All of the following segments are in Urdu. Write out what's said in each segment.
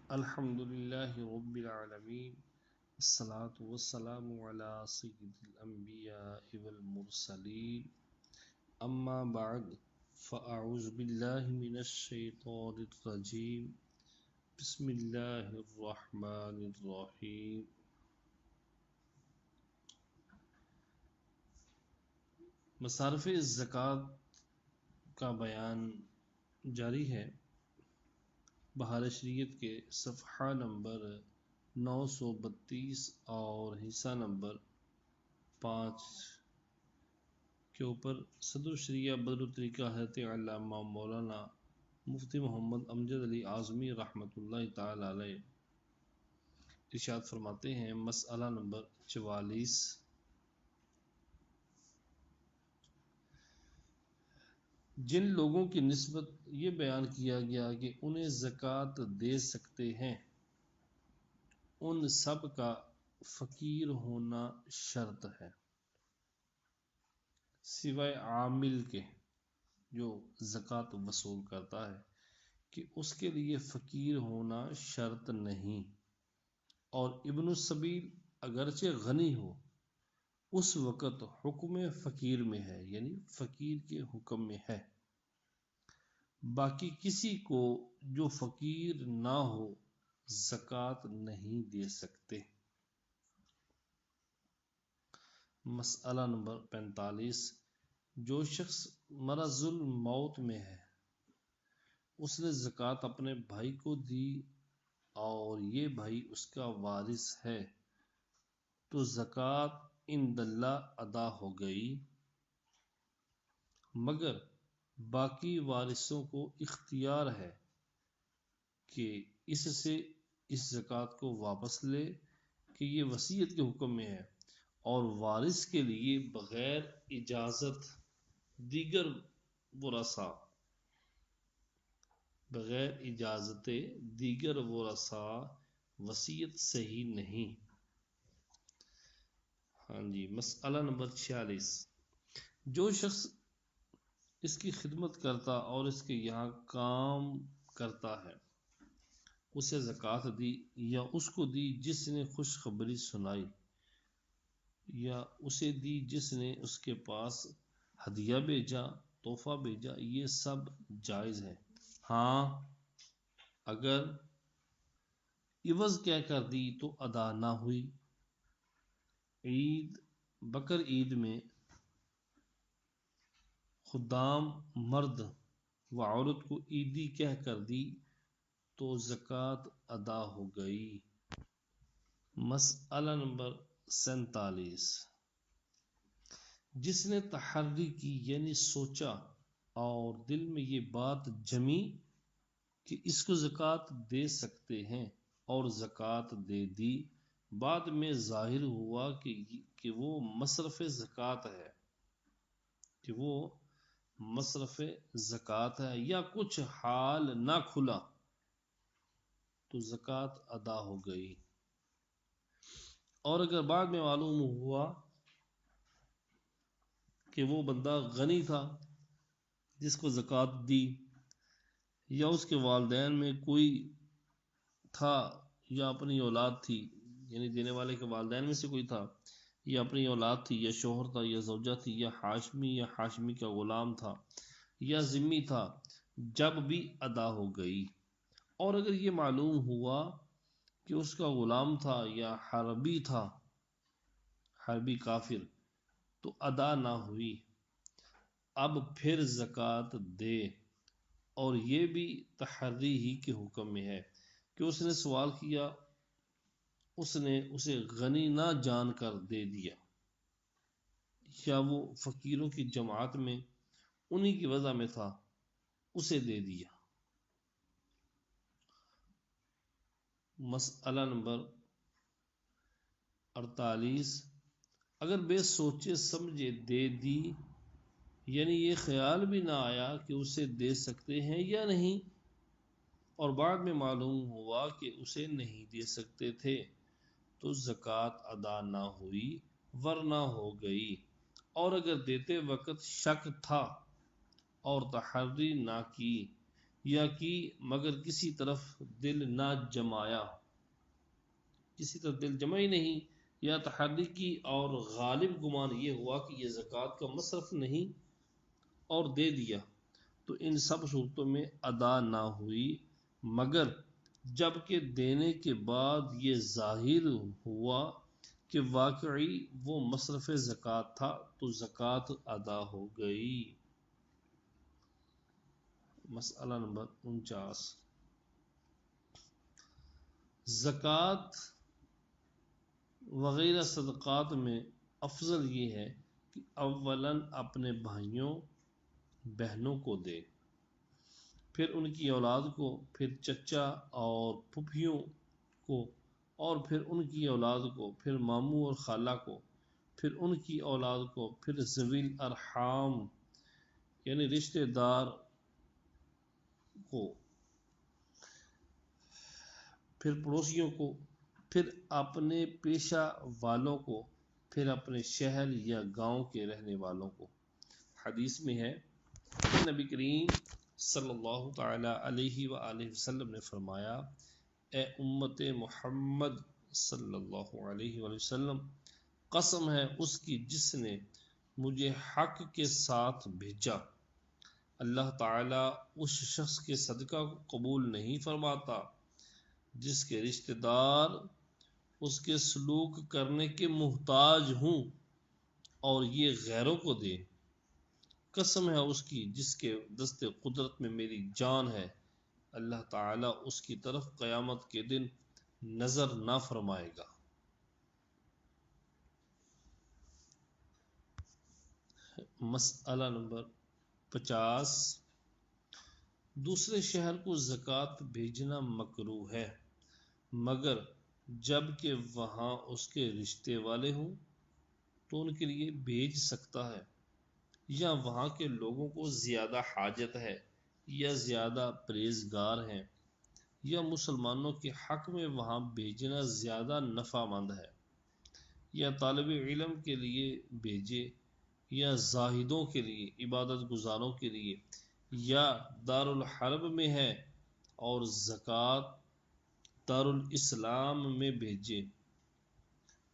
الحمد للہ رب العالمین الصلاة والسلام علی سید الانبیاء والمرسلین اما بعد فاعوذ باللہ من الشیطان الرجیم بسم اللہ الرحمن الرحیم مصارف زکوٰۃ کا بیان جاری ہے۔ بہار شریعت کے صفحہ نمبر 932 اور حصہ نمبر 5 کے اوپر صدر الشریعہ بدر الطریقہ حضرت علامہ مولانا مفتی محمد امجد علی اعظمی رحمۃ اللہ تعالی علیہ ارشاد فرماتے ہیں، مسئلہ نمبر 44، جن لوگوں کی نسبت یہ بیان کیا گیا کہ انہیں زکوٰۃ دے سکتے ہیں، ان سب کا فقیر ہونا شرط ہے، سوائے عامل کے جو زکوٰۃ وصول کرتا ہے کہ اس کے لیے فقیر ہونا شرط نہیں، اور ابن السبیل اگرچہ غنی ہو اس وقت حکم فقیر میں ہے، یعنی فقیر کے حکم میں ہے۔ باقی کسی کو جو فقیر نہ ہو زکوٰۃ نہیں دے سکتے۔ مسئلہ نمبر 45، جو شخص مرض الموت میں ہے، اس نے زکوٰۃ اپنے بھائی کو دی اور یہ بھائی اس کا وارث ہے، تو زکوٰۃ عند اللہ ادا ہو گئی، مگر باقی وارثوں کو اختیار ہے کہ اس سے اس زکوٰۃ کو واپس لے کہ یہ وصیت کے حکم میں ہے، اور وارث کے لیے بغیر اجازت دیگر ورثاء وصیت صحیح نہیں۔ مسئلہ نمبر 46، جو شخص اس کی خدمت کرتا اور اس کے یہاں کام کرتا ہے، اسے زکوٰۃ دی یا اس کو دی جس نے خوشخبری سنائی، یا اسے دی جس نے اس کے پاس ہدیہ بھیجا، تحفہ بھیجا، یہ سب جائز ہے۔ ہاں اگر عوض کہہ کر دی تو ادا نہ ہوئی۔ بقر عید میں خدام مرد و عورت کو عیدی کہہ کر دی تو زکوٰۃ ادا ہو گئی۔ مسئلہ نمبر 47، جس نے تحری کی یعنی سوچا اور دل میں یہ بات جمی کہ اس کو زکوٰۃ دے سکتے ہیں اور زکوٰۃ دے دی، بعد میں ظاہر ہوا کہ وہ مصرف زکوٰۃ ہے یا کچھ حال نہ کھلا تو زکوٰۃ ادا ہو گئی، اور اگر بعد میں معلوم ہوا کہ وہ بندہ غنی تھا جس کو زکوٰۃ دی، یا اس کے والدین میں کوئی تھا یا اپنی اولاد تھی، یعنی دینے والے کے والدین میں سے کوئی تھا یا اپنی اولاد تھی یا شوہر تھا یا زوجہ تھی یا ہاشمی کا غلام تھا یا ذمی تھا، جب بھی ادا ہو گئی۔ اور اگر یہ معلوم ہوا کہ اس کا غلام تھا یا حربی کافر تو ادا نہ ہوئی، اب پھر زکوٰۃ دے، اور یہ بھی تحری ہی کے حکم میں ہے کہ اس نے سوال کیا، اس نے اسے غنی نہ جان کر دے دیا، یا وہ فقیروں کی جماعت میں انہی کی وضع میں تھا اسے دے دیا۔ مسئلہ نمبر 48، اگر بے سوچے سمجھے دے دی، یعنی یہ خیال بھی نہ آیا کہ اسے دے سکتے ہیں یا نہیں، اور بعد میں معلوم ہوا کہ اسے نہیں دے سکتے تھے، تو زکوٰۃ ادا نہ ہوئی ورنہ ہو گئی۔ اور اگر دیتے وقت شک تھا اور تحری نہ کی، یا کی مگر کسی طرف دل نہ جمایا، کسی طرف دل جمع ہی نہیں، یا تحری کی اور غالب گمان یہ ہوا کہ یہ زکوٰۃ کا مصرف نہیں اور دے دیا، تو ان سب صورتوں میں ادا نہ ہوئی، مگر جب کہ دینے کے بعد یہ ظاہر ہوا کہ واقعی وہ مصرف زکوٰۃ تھا تو زکوٰۃ ادا ہو گئی۔ مسئلہ نمبر 49، زکوٰۃ وغیرہ صدقات میں افضل یہ ہے کہ اولاً اپنے بھائیوں بہنوں کو دے، پھر ان کی اولاد کو، پھر چچا اور پھوپھیوں کو، اور پھر ان کی اولاد کو، پھر ماموں اور خالہ کو، پھر ان کی اولاد کو، پھر ذوی الارحام یعنی رشتہ دار کو، پھر پڑوسیوں کو، پھر اپنے پیشہ والوں کو، پھر اپنے شہر یا گاؤں کے رہنے والوں کو۔ حدیث میں ہے کہ نبی کریم صلی اللہ تعالی علیہ وآلہ وسلم نے فرمایا، اے امت محمد صلی اللہ علیہ وآلہ وسلم، قسم ہے اس کی جس نے مجھے حق کے ساتھ بھیجا، اللہ تعالیٰ اس شخص کے صدقہ کو قبول نہیں فرماتا جس کے رشتہ دار اس کے سلوک کرنے کے محتاج ہوں اور یہ غیروں کو دے۔ قسم ہے اس کی جس کے دست قدرت میں میری جان ہے، اللہ تعالیٰ اس کی طرف قیامت کے دن نظر نہ فرمائے گا۔ مسئلہ نمبر 50، دوسرے شہر کو زکوٰۃ بھیجنا مکروہ ہے مگر جب کہ وہاں اس کے رشتے والے ہوں تو ان کے لیے بھیج سکتا ہے، یا وہاں کے لوگوں کو زیادہ حاجت ہے یا زیادہ پرہیزگار ہیں، یا مسلمانوں کے حق میں وہاں بھیجنا زیادہ نفع مند ہے، یا طالب علم کے لیے بھیجے، یا زاہدوں کے لیے، عبادت گزاروں کے لیے، یا دارالحرب میں ہے اور زکوٰۃ دارالاسلام میں بھیجے،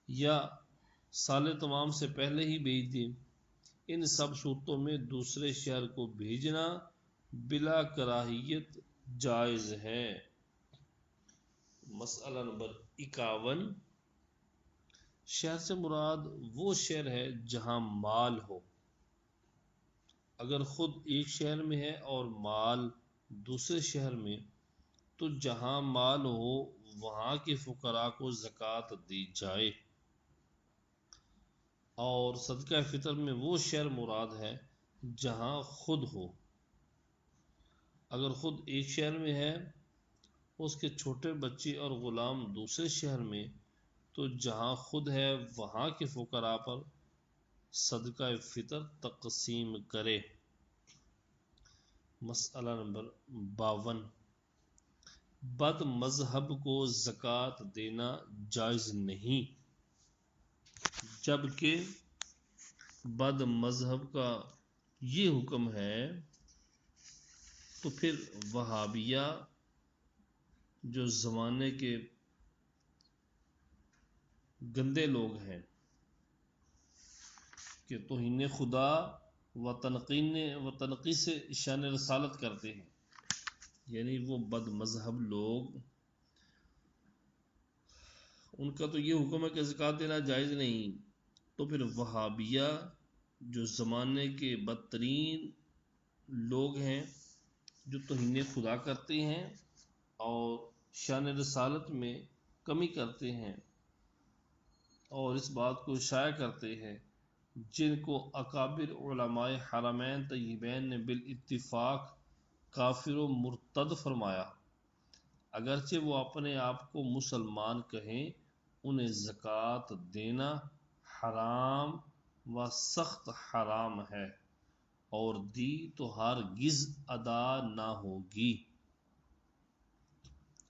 یا سال تمام سے پہلے ہی بھیج دے، ان سب صورتوں میں دوسرے شہر کو بھیجنا بلا کراہیت جائز ہے۔ مسئلہ نمبر 51، شہر سے مراد وہ شہر ہے جہاں مال ہو، اگر خود ایک شہر میں ہے اور مال دوسرے شہر میں تو جہاں مال ہو وہاں کے فقراء کو زکوٰۃ دی جائے، اور صدقہ فطر میں وہ شہر مراد ہے جہاں خود ہو، اگر خود ایک شہر میں ہے، اس کے چھوٹے بچے اور غلام دوسرے شہر میں تو جہاں خود ہے وہاں کے فقراء پر صدقہ فطر تقسیم کرے۔ مسئلہ نمبر 52، بد مذہب کو زکوٰۃ دینا جائز نہیں، جبکہ بد مذہب کا یہ حکم ہے تو پھر وہابیہ جو زمانے کے گندے لوگ ہیں کہ توہین خدا و تنقیص شان رسالت کرتے ہیں، یعنی وہ بد مذہب لوگ، ان کا تو یہ حکم ہے کہ زکوٰۃ دینا جائز نہیں، تو پھر وہابیہ جو زمانے کے بدترین لوگ ہیں جو توہین خدا کرتے ہیں اور شان رسالت میں کمی کرتے ہیں اور اس بات کو شائع کرتے ہیں، جن کو اکابر علماء حرمین طیبین نے بالاتفاق کافر و مرتد فرمایا، اگرچہ وہ اپنے آپ کو مسلمان کہیں، انہیں زکوٰۃ دینا حرام و سخت حرام ہے، اور دی تو ہرگز ادا نہ ہوگی۔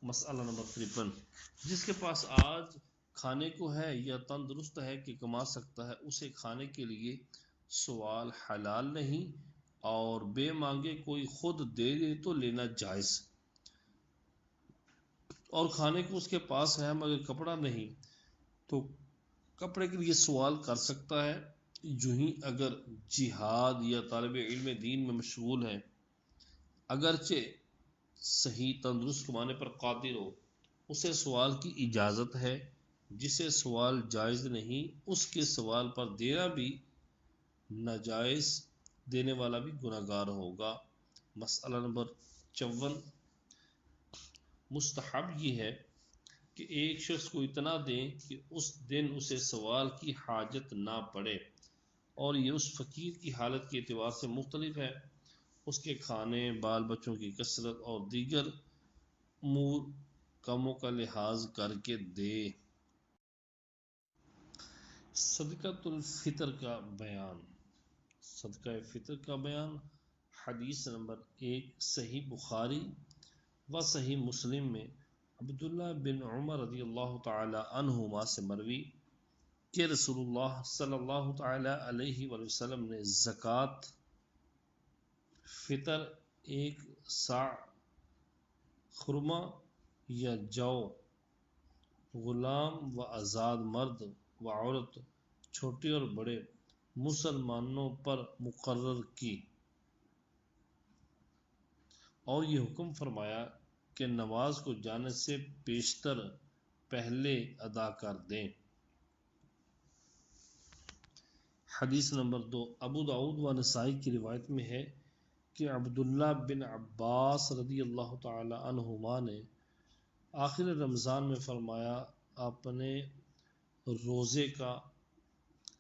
مسئلہ نمبر 53، جس کے پاس آج کھانے کو ہے یا تندرست ہے کہ کما سکتا ہے، اسے کھانے کے لیے سوال حلال نہیں اور بے مانگے کوئی خود دے دے تو لینا جائز، اور کھانے کو اس کے پاس ہے مگر کپڑا نہیں تو کپڑے کے لیے سوال کر سکتا ہے۔ یوں ہی اگر جہاد یا طالب علم دین میں مشغول ہے، اگرچہ صحیح تندرست کمانے پر قادر ہو، اسے سوال کی اجازت ہے۔ جسے سوال جائز نہیں اس کے سوال پر دینا بھی ناجائز، دینے والا بھی گناہگار ہوگا۔ مسئلہ نمبر 54، مستحب یہ ہے کہ ایک شخص کو اتنا دیں کہ اس دن اسے سوال کی حاجت نہ پڑے، اور یہ اس فقیر کی حالت کے اعتبار سے مختلف ہے، اس کے کھانے، بال بچوں کی کثرت اور دیگر امور کاموں کا لحاظ کر کے دے۔ صدقۃ الفطر کا بیان۔ صدقہ فطر کا بیان۔ حدیث نمبر 1، صحیح بخاری و صحیح مسلم میں عبداللہ بن عمر رضی اللہ تعالی عنہما سے مروی کہ رسول اللہ صلی اللہ تعالی علیہ وآلہ وسلم نے زکوٰۃ فطر 1 صاع خرما یا جو، غلام و آزاد مرد و عورت، چھوٹے اور بڑے مسلمانوں پر مقرر کی، اور یہ حکم فرمایا کہ نماز کو جانے سے پیشتر پہلے ادا کر دیں۔ حدیث نمبر 2، ابو داؤد و نسائی کی روایت میں ہے کہ عبداللہ بن عباس رضی اللہ تعالی عنہما نے آخر رمضان میں فرمایا، اپنے روزے کا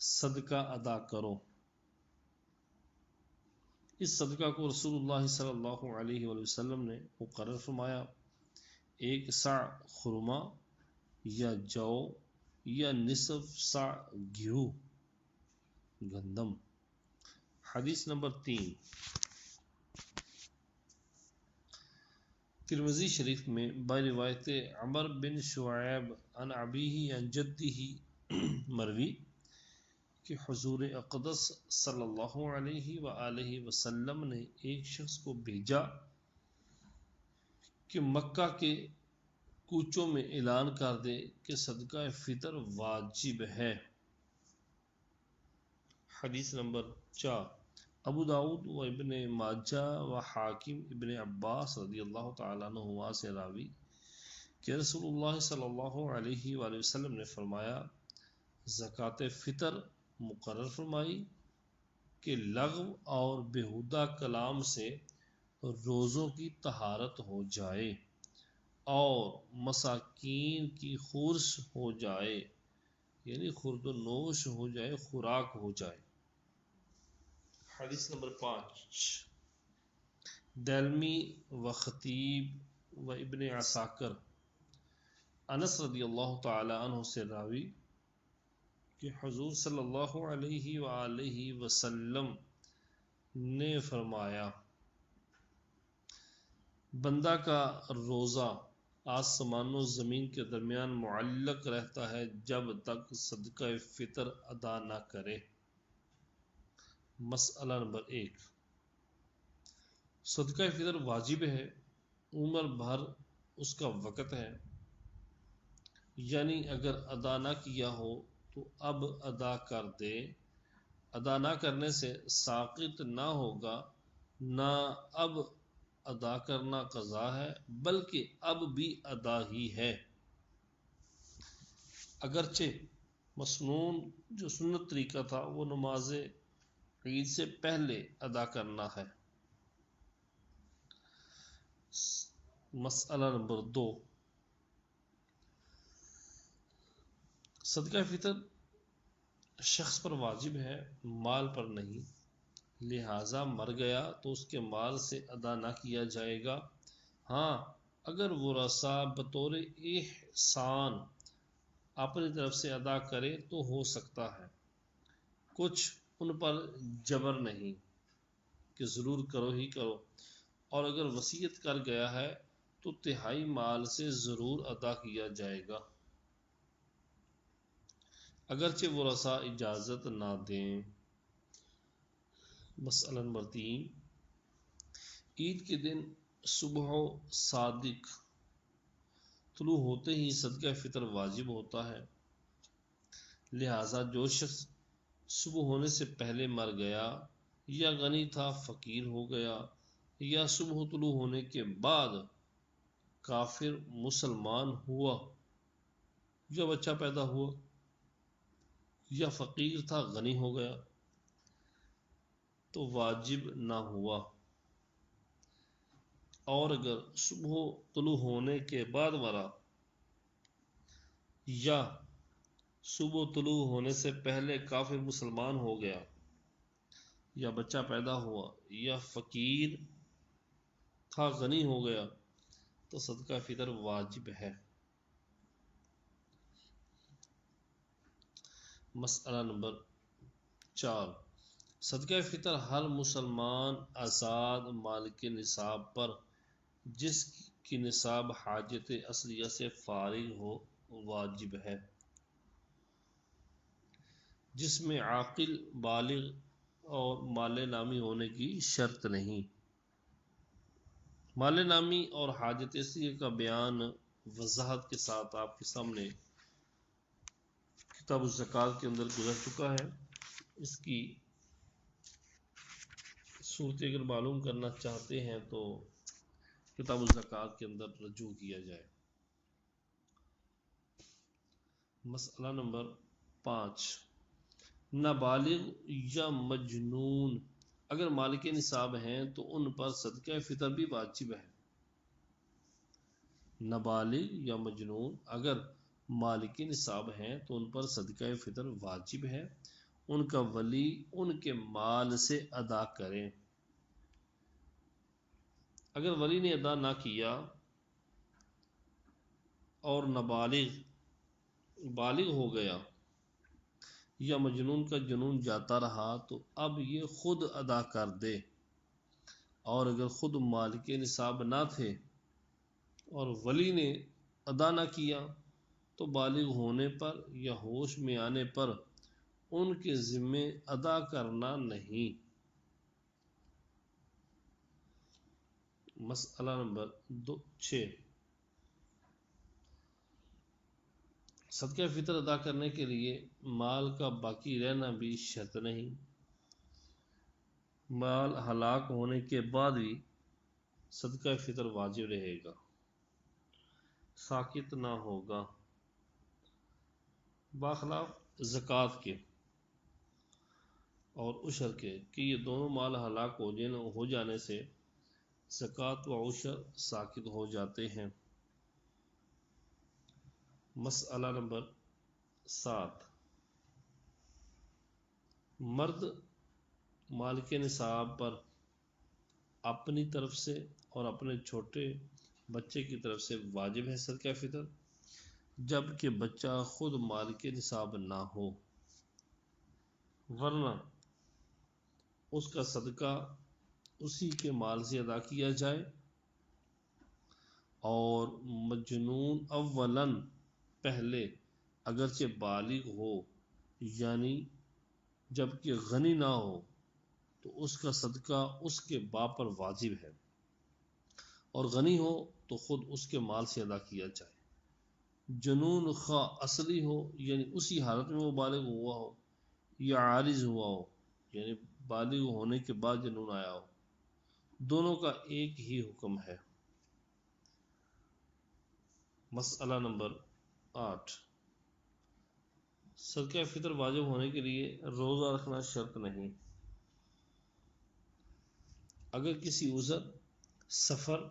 صدقہ ادا کرو۔ اس صدقہ کو رسول اللہ صلی اللہ علیہ وآلہ وسلم نے مقرر فرمایا، 1 صاع خرما یا جو یا نصف صاع گیہوں گندم۔ حدیث نمبر 3، ترمذی شریف میں روایت عمر بن شعیب عن ابیہ عن جدہ مروی کہ حضور اقدس صلی اللہ علیہ وآلہ وسلم نے ایک شخص کو بھیجا کہ مکہ کے کوچوں میں اعلان کر دے کہ صدقہ فطر واجب ہے۔ حدیث نمبر 4، ابو داؤد و ابن ماجہ و حاکم ابن عباس رضی اللہ تعالیٰ عنہما سے راوی کہ رسول اللہ صلی اللہ علیہ وآلہ وسلم نے فرمایا، زکوٰۃ فطر مقرر فرمائی کہ لغو اور بیہودہ کلام سے روزوں کی طہارت ہو جائے اور مساکین کی خورش ہو جائے، یعنی خورد و نوش ہو جائے، خوراک ہو جائے۔ حدیث نمبر 5، دلمی و خطیب و ابن عساکر انس رضی اللہ تعالی عنہ سے راوی کہ حضور صلی اللہ علیہ وآلہ وسلم نے فرمایا، بندہ کا روزہ آسمان و زمین کے درمیان معلق رہتا ہے جب تک صدقہ فطر ادا نہ کرے۔ مسئلہ نمبر 1، صدقہ فطر واجب ہے، عمر بھر اس کا وقت ہے، یعنی اگر ادا نہ کیا ہو تو اب ادا کر دے۔ ادا نہ کرنے سے ساقط نہ ہوگا، نہ اب ادا کرنا قضا ہے بلکہ اب بھی ادا ہی ہے، اگرچہ مسنون جو سنت طریقہ تھا وہ نماز عید سے پہلے ادا کرنا ہے۔ مسئلہ نمبر 2، صدقہ فطر شخص پر واجب ہے، مال پر نہیں، لہذا مر گیا تو اس کے مال سے ادا نہ کیا جائے گا۔ ہاں اگر ورثاء بطور احسان اپنی طرف سے ادا کرے تو ہو سکتا ہے، کچھ ان پر جبر نہیں کہ ضرور کرو ہی کرو، اور اگر وصیت کر گیا ہے تو تہائی مال سے ضرور ادا کیا جائے گا، اگرچہ ورثاء اجازت نہ دیں۔ مسئلہ نمبر 3، عید کے دن صبح و صادق طلوع ہوتے ہی صدقہ فطر واجب ہوتا ہے، لہذا جو شخص صبح ہونے سے پہلے مر گیا یا غنی تھا فقیر ہو گیا یا صبح طلوع ہونے کے بعد کافر مسلمان ہوا یا بچہ پیدا ہوا یا فقیر تھا غنی ہو گیا تو واجب نہ ہوا، اور اگر صبح طلوع ہونے کے بعد مرا یا صبح طلوع ہونے سے پہلے کافر مسلمان ہو گیا یا بچہ پیدا ہوا یا فقیر تھا غنی ہو گیا تو صدقہ فطر واجب ہے۔ مسئلہ نمبر 4، صدقہ فطر ہر مسلمان آزاد مالک نصاب پر جس کی نصاب حاجت اصلیہ سے فارغ ہو واجب ہے، جس میں عاقل بالغ اور مال نامی ہونے کی شرط نہیں۔ مال نامی اور حاجت اصلیہ کا بیان وضاحت کے ساتھ آپ کے سامنے کتاب الزکوٰۃ کے اندر گزر چکا ہے، اس کی صورت اگر معلوم کرنا چاہتے ہیں تو کتاب الزکوٰۃ کے اندر رجوع کیا جائے۔ مسئلہ نمبر 5، نابالغ یا مجنون اگر مالک نصاب ہیں تو ان پر صدقہ فطر بھی واجب ہے۔ نابالغ یا مجنون اگر مالک نصاب ہیں تو ان پر صدقہ فطر واجب ہے، ان کا ولی ان کے مال سے ادا کریں۔ اگر ولی نے ادا نہ کیا اور نابالغ بالغ ہو گیا یا مجنون کا جنون جاتا رہا تو اب یہ خود ادا کر دے، اور اگر خود مالک نصاب نہ تھے اور ولی نے ادا نہ کیا تو بالغ ہونے پر یا ہوش میں آنے پر ان کے ذمے ادا کرنا نہیں۔ مسئلہ نمبر 6، صدقہ فطر ادا کرنے کے لیے مال کا باقی رہنا بھی شرط نہیں، مال ہلاک ہونے کے بعد بھی صدقہ فطر واجب رہے گا، ساقط نہ ہوگا، باخلاف زکوٰۃ کے اور عشر کے کہ یہ دونوں مال ہلاک ہو جانے سے زکوٰۃ و عشر ساقط ہو جاتے ہیں۔ مسئلہ نمبر 7، مرد مالک نصاب پر اپنی طرف سے اور اپنے چھوٹے بچے کی طرف سے واجب ہے صدقہ فطر، جبکہ بچہ خود مالک نصاب نہ ہو، ورنہ اس کا صدقہ اسی کے مال سے ادا کیا جائے، اور مجنون اولاً پہلے اگرچہ بالغ ہو یعنی جبکہ غنی نہ ہو تو اس کا صدقہ اس کے باپ پر واجب ہے، اور غنی ہو تو خود اس کے مال سے ادا کیا جائے۔ جنون خواہ اصلی ہو یعنی اسی حالت میں وہ بالغ ہوا ہو یا عارض ہوا ہو یعنی بالغ ہونے کے بعد جنون آیا ہو، دونوں کا ایک ہی حکم ہے۔ مسئلہ نمبر 8، صدقہ فطر واجب ہونے کے لیے روزہ رکھنا شرط نہیں، اگر کسی عذر، سفر،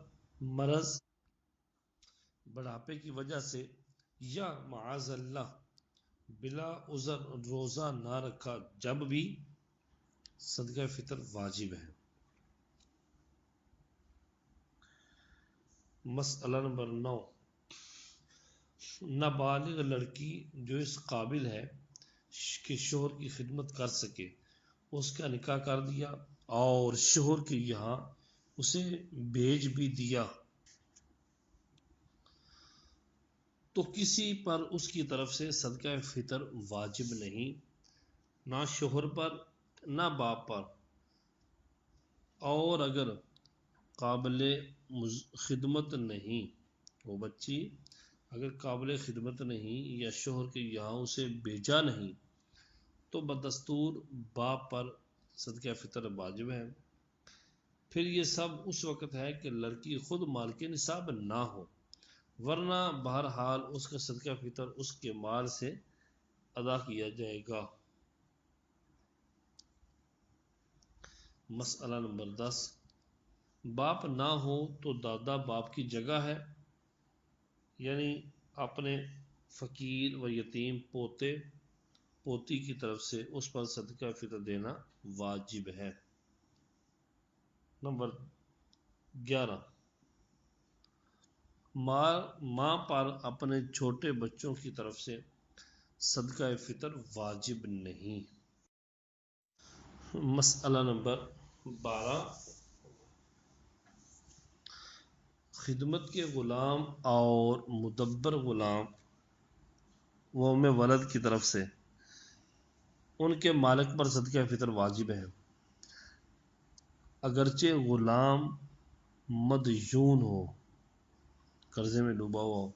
مرض، بڑھاپے کی وجہ سے یا معاذ اللہ بلا عذر روزہ نہ رکھا جب بھی صدقہ فطر واجب ہے۔ مسئلہ نمبر 9، نابالغ لڑکی جو اس قابل ہے کہ شوہر کی خدمت کر سکے اس کا نکاح کر دیا اور شوہر کے یہاں اسے بھیج بھی دیا تو کسی پر اس کی طرف سے صدقہ فطر واجب نہیں، نہ شوہر پر نہ باپ پر، اور اگر قابل خدمت نہیں، وہ بچی اگر قابل خدمت نہیں یا شوہر کے یہاں اسے بھیجا نہیں تو بدستور باپ پر صدقہ فطر واجب ہے۔ پھر یہ سب اس وقت ہے کہ لڑکی خود مالک نصاب نہ ہو، ورنہ بہرحال اس کا صدقہ فطر اس کے مال سے ادا کیا جائے گا۔ مسئلہ نمبر 10، باپ نہ ہو تو دادا باپ کی جگہ ہے، یعنی اپنے فقیر و یتیم پوتے پوتی کی طرف سے اس پر صدقہ فطر دینا واجب ہے۔ نمبر 11، ماں پر اپنے چھوٹے بچوں کی طرف سے صدقہ فطر واجب نہیں۔ مسئلہ نمبر 12، خدمت کے غلام اور مدبر غلام وہ میں ولد کی طرف سے ان کے مالک پر صدقہ فطر واجب ہے، اگرچہ غلام مدیون ہو، قرضے میں ڈوبا ہوا ہو،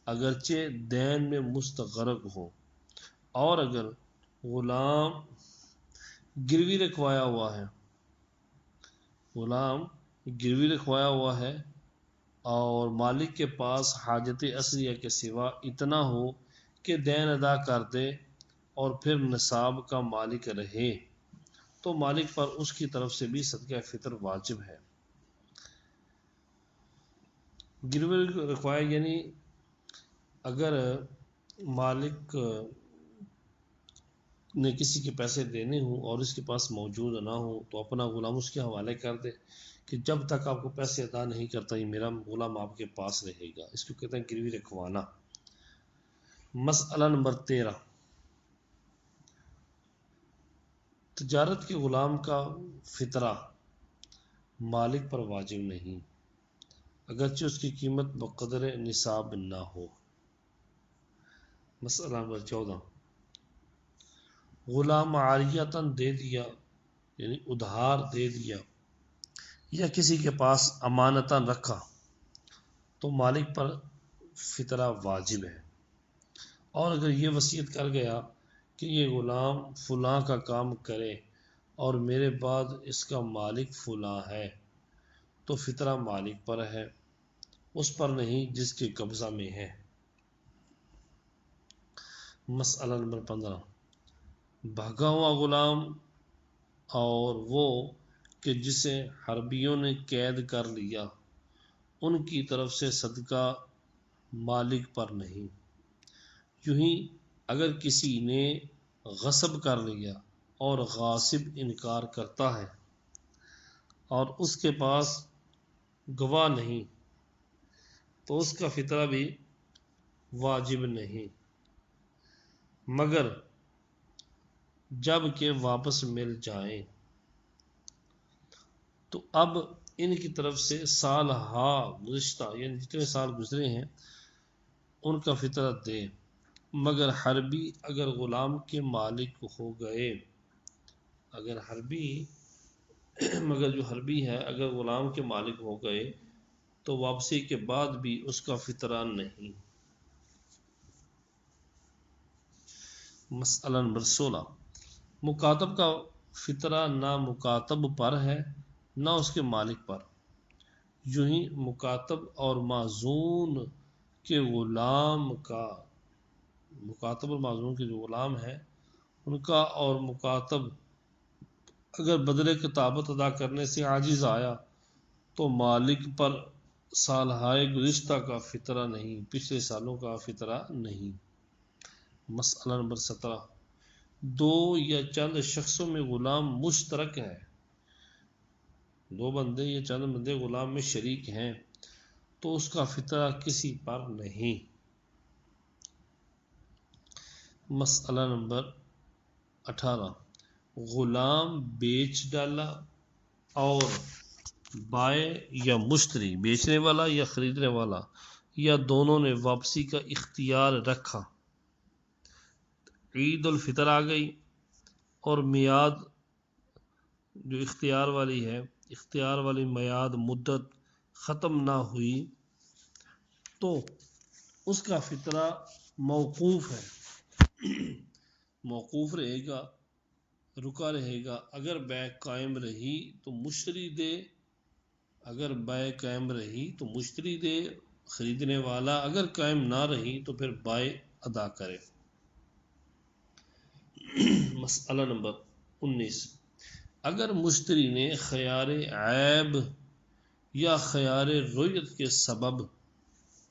اگرچہ دین میں مستغرق ہو، اور اگر غلام گروی رکھوایا ہوا ہے، غلام گروی رکھوایا ہوا ہے اور مالک کے پاس حاجت اصلیہ کے سوا اتنا ہو کہ دین ادا کر دے اور پھر نصاب کا مالک رہے تو مالک پر اس کی طرف سے بھی صدقہ فطر واجب ہے۔ گروی رکھوایا یعنی اگر مالک نے کسی کے پیسے دینے ہوں اور اس کے پاس موجود نہ ہو تو اپنا غلام اس کے حوالے کر دے کہ جب تک آپ کو پیسے ادا نہیں کرتا یہ میرا غلام آپ کے پاس رہے گا، اس کو کہتے ہیں گروی رکھوانا۔ مسئلہ نمبر 13، تجارت کے غلام کا فطرہ مالک پر واجب نہیں، اگرچہ اس کی قیمت بقدر نصاب نہ ہو۔ مسئلہ نمبر 14، غلام عاریتاً دے دیا یعنی ادھار دے دیا یا کسی کے پاس امانتاً رکھا تو مالک پر فطرہ واجب ہے، اور اگر یہ وصیت کر گیا کہ یہ غلام فلاں کا کام کرے اور میرے بعد اس کا مالک فلاں ہے تو فطرہ مالک پر ہے، اس پر نہیں جس کے قبضہ میں ہے۔ مسئلہ نمبر 15، بھاگا ہوا غلام اور وہ کہ جسے حربیوں نے قید کر لیا ان کی طرف سے صدقہ مالک پر نہیں، یوں ہی اگر کسی نے غصب کر لیا اور غاصب انکار کرتا ہے اور اس کے پاس گواہ نہیں تو اس کا فطرہ بھی واجب نہیں، مگر جب کہ واپس مل جائیں تو اب ان کی طرف سے سال ہا گزشتہ یعنی جتنے سال گزرے ہیں ان کا فطرہ دے، مگر حربی اگر غلام کے مالک ہو گئے، اگر حربی مگر جو حربی ہے اگر غلام کے مالک ہو گئے تو واپسی کے بعد بھی اس کا فطرہ نہیں۔ مسئلہ نمبر 16، مکاتب کا فطرہ نہ مکاتب پر ہے نہ اس کے مالک پر، یوں ہی مکاتب اور معزون کے غلام کا، مکاتب اور معزون کے جو غلام ہیں ان کا اور مکاتب اگر بدلے کتابت ادا کرنے سے عاجز آیا تو مالک پر سالہائے گزشتہ کا فطرہ نہیں، پچھلے سالوں کا فطرہ نہیں۔ مسئلہ نمبر 17، دو یا چند شخصوں میں غلام مشترک ہے، دو بندے یا چند بندے غلام میں شریک ہیں تو اس کا فطرہ کسی پر نہیں۔ مسئلہ نمبر 18، غلام بیچ ڈالا اور بائع یا مشتری، بیچنے والا یا خریدنے والا یا دونوں نے واپسی کا اختیار رکھا، عید الفطر آ گئی اور میعاد جو اختیار والی ہے اختیار والی میعاد مدت ختم نہ ہوئی تو اس کا فطرہ موقوف ہے، موقوف رہے گا، رکا رہے گا۔ اگر بیع قائم رہی تو مشتری دے، اگر بیع قائم رہی تو مشتری دے خریدنے والا، اگر قائم نہ رہی تو پھر بائع ادا کرے۔ مسئلہ نمبر 19، اگر مشتری نے خیار عیب یا خیار رویت کے سبب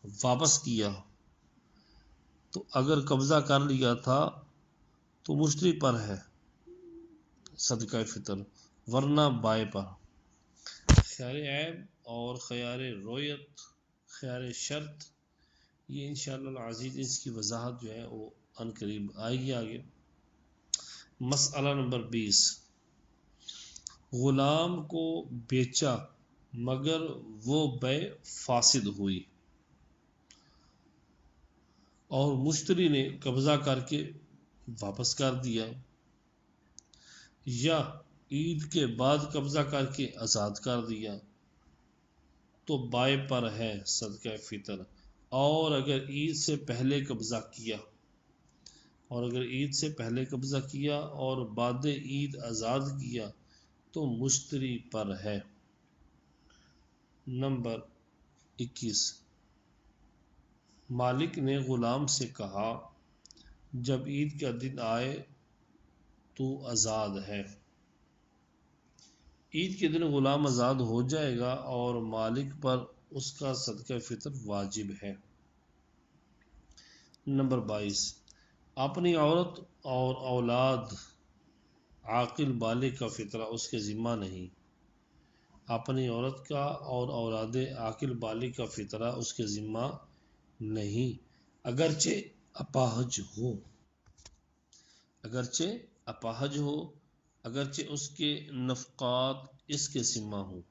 واپس کیا تو اگر قبضہ کر لیا تھا تو مشتری پر ہے صدقہ فطر، ورنہ بائع پر۔ خیار عیب اور خیار رویت، خیار شرط، یہ انشاءاللہ العزیز اس کی وضاحت جو ہے وہ ان قریب آئے گی آگے۔ مسئلہ نمبر 20، غلام کو بیچا مگر وہ بیع فاسد ہوئی اور مشتری نے قبضہ کر کے واپس کر دیا، یا عید کے بعد قبضہ کر کے آزاد کر دیا تو بائع پر ہے صدقہ فطر۔ اور اگر عید سے پہلے قبضہ کیا، اور اگر عید سے پہلے قبضہ کیا اور بعد عید آزاد کیا تو مشتری پر ہے۔ نمبر 21، مالک نے غلام سے کہا جب عید کا دن آئے تو آزاد ہے، عید کے دن غلام آزاد ہو جائے گا اور مالک پر اس کا صدقہ فطر واجب ہے۔ نمبر 22، اپنی عورت اور اولاد عاقل بالغ کا فطرہ اس کے ذمہ نہیں، اپنی عورت کا اور اولاد عاقل بالغ کا فطرہ اس کے ذمہ نہیں، اگرچہ اپاہج ہو، اگرچہ اپاہج ہو، اگرچہ اس کے نفقات اس کے ذمہ ہوں۔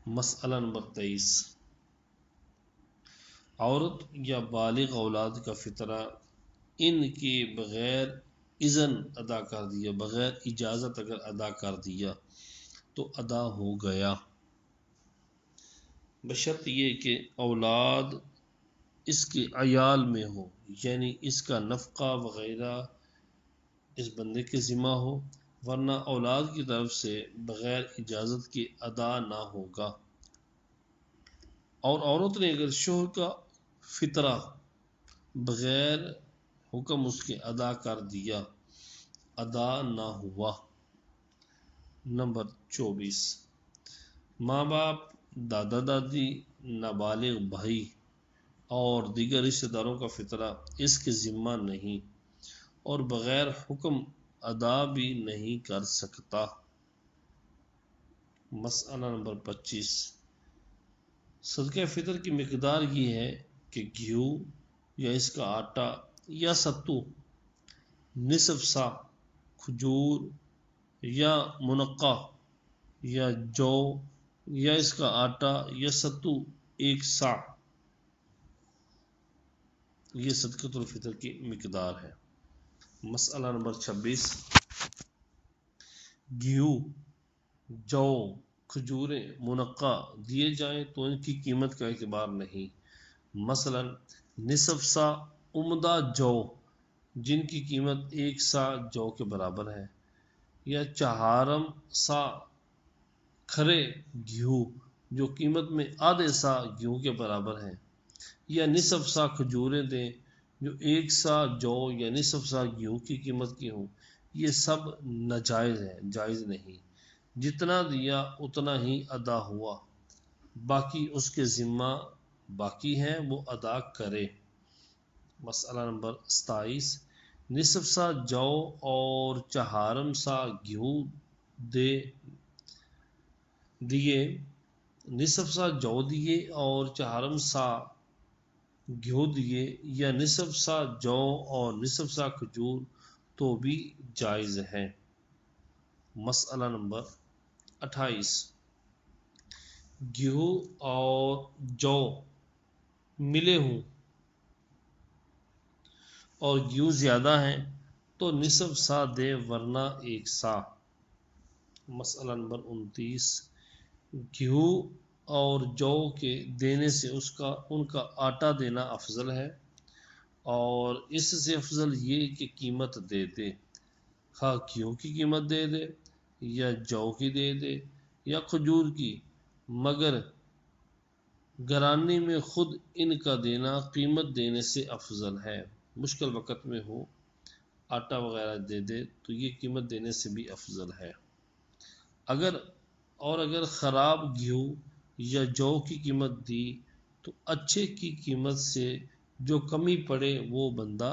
مسئلہ نمبر 23، عورت یا بالغ اولاد کا فطرہ ان کے بغیر اذن ادا کر دیا، بغیر اجازت اگر ادا کر دیا تو ادا ہو گیا، بشرط یہ کہ اولاد اس کے عیال میں ہو، یعنی اس کا نفقہ وغیرہ اس بندے کے ذمہ ہو، ورنہ اولاد کی طرف سے بغیر اجازت کے ادا نہ ہوگا۔ اور عورت نے اگر شوہر کا فطرہ بغیر حکم اس کے ادا کر دیا، ادا نہ ہوا۔ نمبر 24، ماں باپ، دادا دادی، نابالغ بھائی اور دیگر رشتہ داروں کا فطرہ اس کے ذمہ نہیں اور بغیر حکم ادا بھی نہیں کر سکتا۔ مسئلہ نمبر 25، صدقہ فطر کی مقدار یہ ہے کہ گیہوں یا اس کا آٹا یا ستو نصف سا، کھجور یا منقع یا جو یا اس کا آٹا یا ستو 1 سا، یہ صدقۃ الفطر کی مقدار ہے۔ مسئلہ نمبر 26، گیہوں، جو، کھجوریں منقع دیے جائیں تو ان کی قیمت کا اعتبار نہیں، مثلا نصف سا عمدہ جو جن کی قیمت 1 سا جو کے برابر ہے، یا چہارم سا کھرے گیہوں جو قیمت میں آدھے سا گیہوں کے برابر ہے، یا نصف سا کھجوریں دیں جو 1 سا جو یا نصف سا گیہوں کی قیمت کی ہوں، یہ سب ناجائز ہے، جائز نہیں، جتنا دیا اتنا ہی ادا ہوا، باقی اس کے ذمہ باقی ہے وہ ادا کرے۔ مسئلہ نمبر 27، نصف سا جو اور چہارم سا گیہوں دیے، نصف سا جو دیے اور چہارم سا گیہوں دیے، یا نصف سا جو اور نصف سا کھجور تو بھی جائز ہے۔ مسئلہ نمبر 28، گیہوں اور جو ملے ہوں اور گیہوں زیادہ ہیں تو نصف سا دے ورنہ 1 سا، مسئلہ نمبر 29، گیہوں اور جو کے دینے سے ان کا آٹا دینا افضل ہے، اور اس سے افضل یہ کہ قیمت دے دے، ہاں گیہوں کی قیمت دے دے یا جو کی دے دے یا کھجور کی، مگر گرانی میں خود ان کا دینا قیمت دینے سے افضل ہے۔ مشکل وقت میں ہو آٹا وغیرہ دے دے تو یہ قیمت دینے سے بھی افضل ہے۔ اگر خراب گیہوں یا جو کی قیمت دی تو اچھے کی قیمت سے جو کمی پڑے وہ بندہ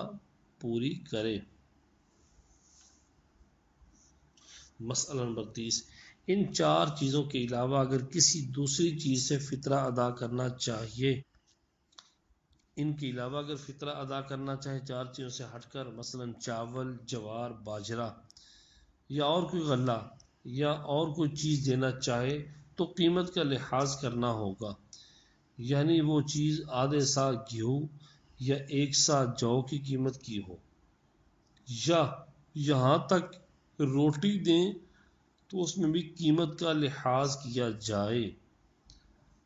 پوری کرے۔ مسئلہ نمبر 30، ان 4 چیزوں کے علاوہ اگر کسی دوسری چیز سے فطرہ ادا کرنا چاہیے، ان کے علاوہ اگر فطرہ ادا کرنا چاہے 4 چیزوں سے ہٹ کر، مثلا چاول، جوار، باجرہ یا اور کوئی غلہ یا اور کوئی چیز دینا چاہے تو قیمت کا لحاظ کرنا ہوگا، یعنی وہ چیز آدھے سا گیہوں یا 1 سا جو کی قیمت کی ہو، یا یہاں تک روٹی دیں تو اس میں بھی قیمت کا لحاظ کیا جائے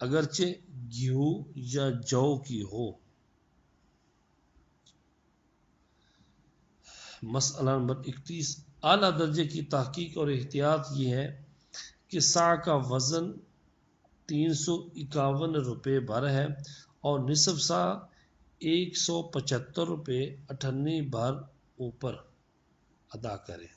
اگرچہ گیہوں یا جو کی ہو۔ مسئلہ نمبر 31، اعلیٰ درجے کی تحقیق اور احتیاط یہ ہے کہ سا کا وزن 351 روپے بھر ہے اور نصف سا 175 روپے 98 بھر اوپر ادا کرے۔